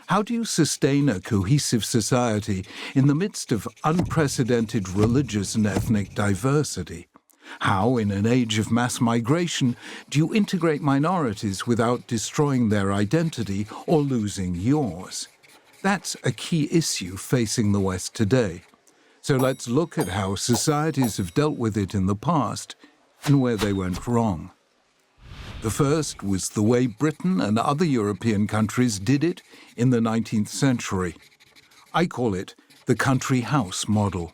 How do you sustain a cohesive society in the midst of unprecedented religious and ethnic diversity? How, in an age of mass migration, do you integrate minorities without destroying their identity or losing yours? That's a key issue facing the West today. So let's look at how societies have dealt with it in the past and where they went wrong. The first was the way Britain and other European countries did it in the 19th century. I call it the country house model.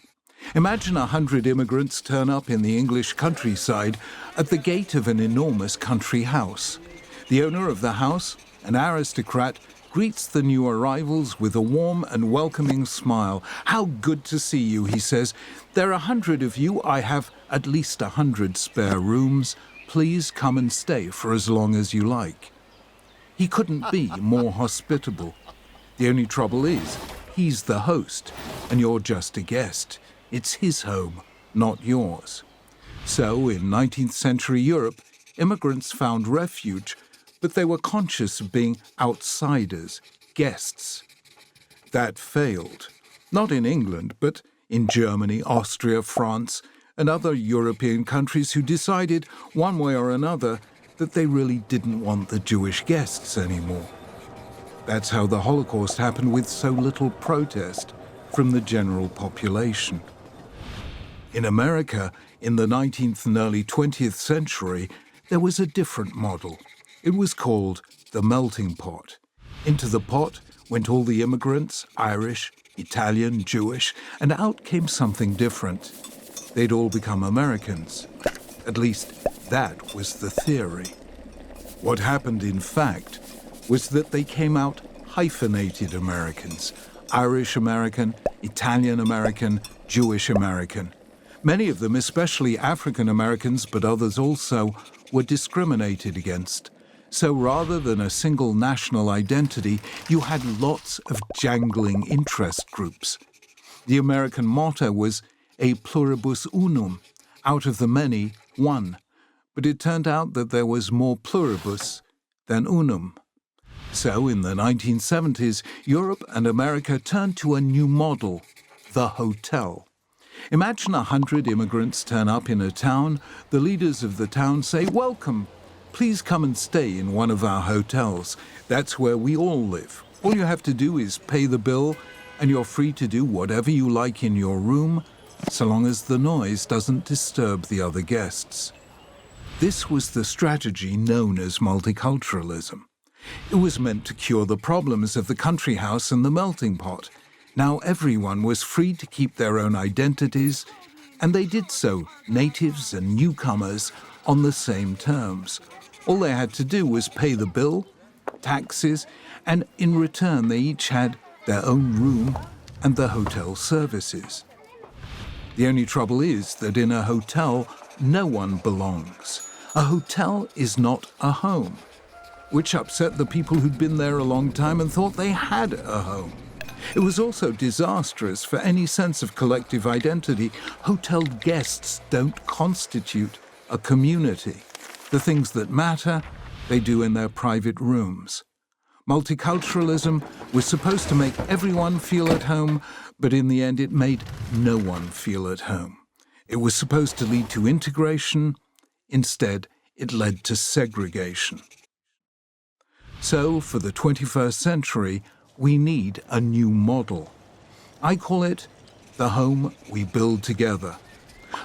Imagine 100 immigrants turn up in the English countryside at the gate of an enormous country house. The owner of the house, an aristocrat, greets the new arrivals with a warm and welcoming smile. "How good to see you," he says. "There are 100 of you. I have at least 100 spare rooms. Please come and stay for as long as you like." He couldn't be more hospitable. The only trouble is, he's the host, and you're just a guest. It's his home, not yours. So, in 19th century Europe, immigrants found refuge, but they were conscious of being outsiders, guests. That failed. Not in England, but in Germany, Austria, France, and other European countries who decided, one way or another, that they really didn't want the Jewish guests anymore. That's how the Holocaust happened with so little protest from the general population. In America, in the 19th and early 20th century, there was a different model. It was called the melting pot. Into the pot went all the immigrants, Irish, Italian, Jewish, and out came something different. They'd all become Americans. At least, that was the theory. What happened, in fact, was that they came out hyphenated Americans. Irish American, Italian American, Jewish American. Many of them, especially African Americans, but others also, were discriminated against. So rather than a single national identity, you had lots of jangling interest groups. The American motto was "E pluribus unum," out of the many, one. But it turned out that there was more pluribus than unum. So in the 1970s, Europe and America turned to a new model, the hotel. Imagine 100 immigrants turn up in a town. The leaders of the town say, "Welcome. Please come and stay in one of our hotels. That's where we all live. All you have to do is pay the bill, and you're free to do whatever you like in your room, so long as the noise doesn't disturb the other guests." This was the strategy known as multiculturalism. It was meant to cure the problems of the country house and the melting pot. Now everyone was free to keep their own identities, and they did so, natives and newcomers, on the same terms. All they had to do was pay the bill, taxes, and in return they each had their own room and the hotel services. The only trouble is that in a hotel, no one belongs. A hotel is not a home, which upset the people who'd been there a long time and thought they had a home. It was also disastrous for any sense of collective identity. Hotel guests don't constitute a community. The things that matter, they do in their private rooms. Multiculturalism was supposed to make everyone feel at home, but in the end it made no one feel at home. It was supposed to lead to integration. Instead, it led to segregation. So, for the 21st century, we need a new model. I call it the home we build together.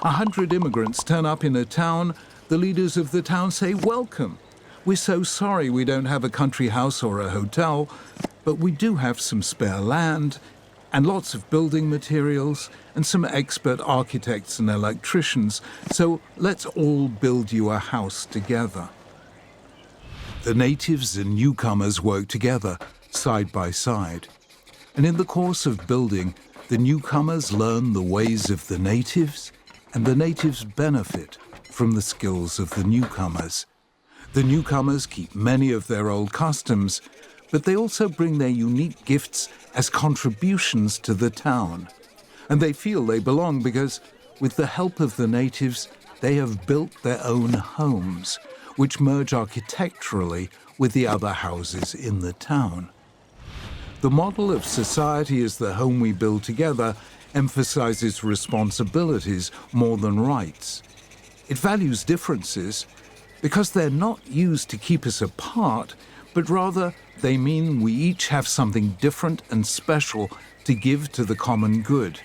100 immigrants turn up in a town. The leaders of the town say, "Welcome. We're so sorry we don't have a country house or a hotel, but we do have some spare land and lots of building materials and some expert architects and electricians, so let's all build you a house together." The natives and newcomers work together, side by side. And in the course of building, the newcomers learn the ways of the natives, and the natives benefit from the skills of the newcomers. The newcomers keep many of their old customs, but they also bring their unique gifts as contributions to the town. And they feel they belong because, with the help of the natives, they have built their own homes, which merge architecturally with the other houses in the town. The model of society as the home we build together emphasizes responsibilities more than rights. It values differences because they're not used to keep us apart, but rather they mean we each have something different and special to give to the common good.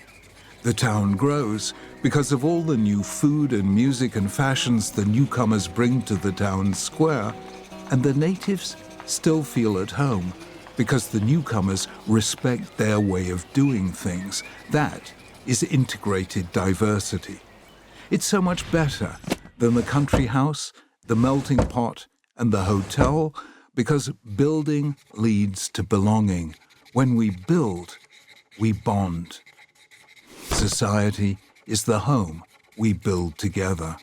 The town grows because of all the new food and music and fashions the newcomers bring to the town square, and the natives still feel at home because the newcomers respect their way of doing things. That is integrated diversity. It's so much better than the country house, the melting pot, and the hotel, because building leads to belonging. When we build, we bond. Society is the home we build together.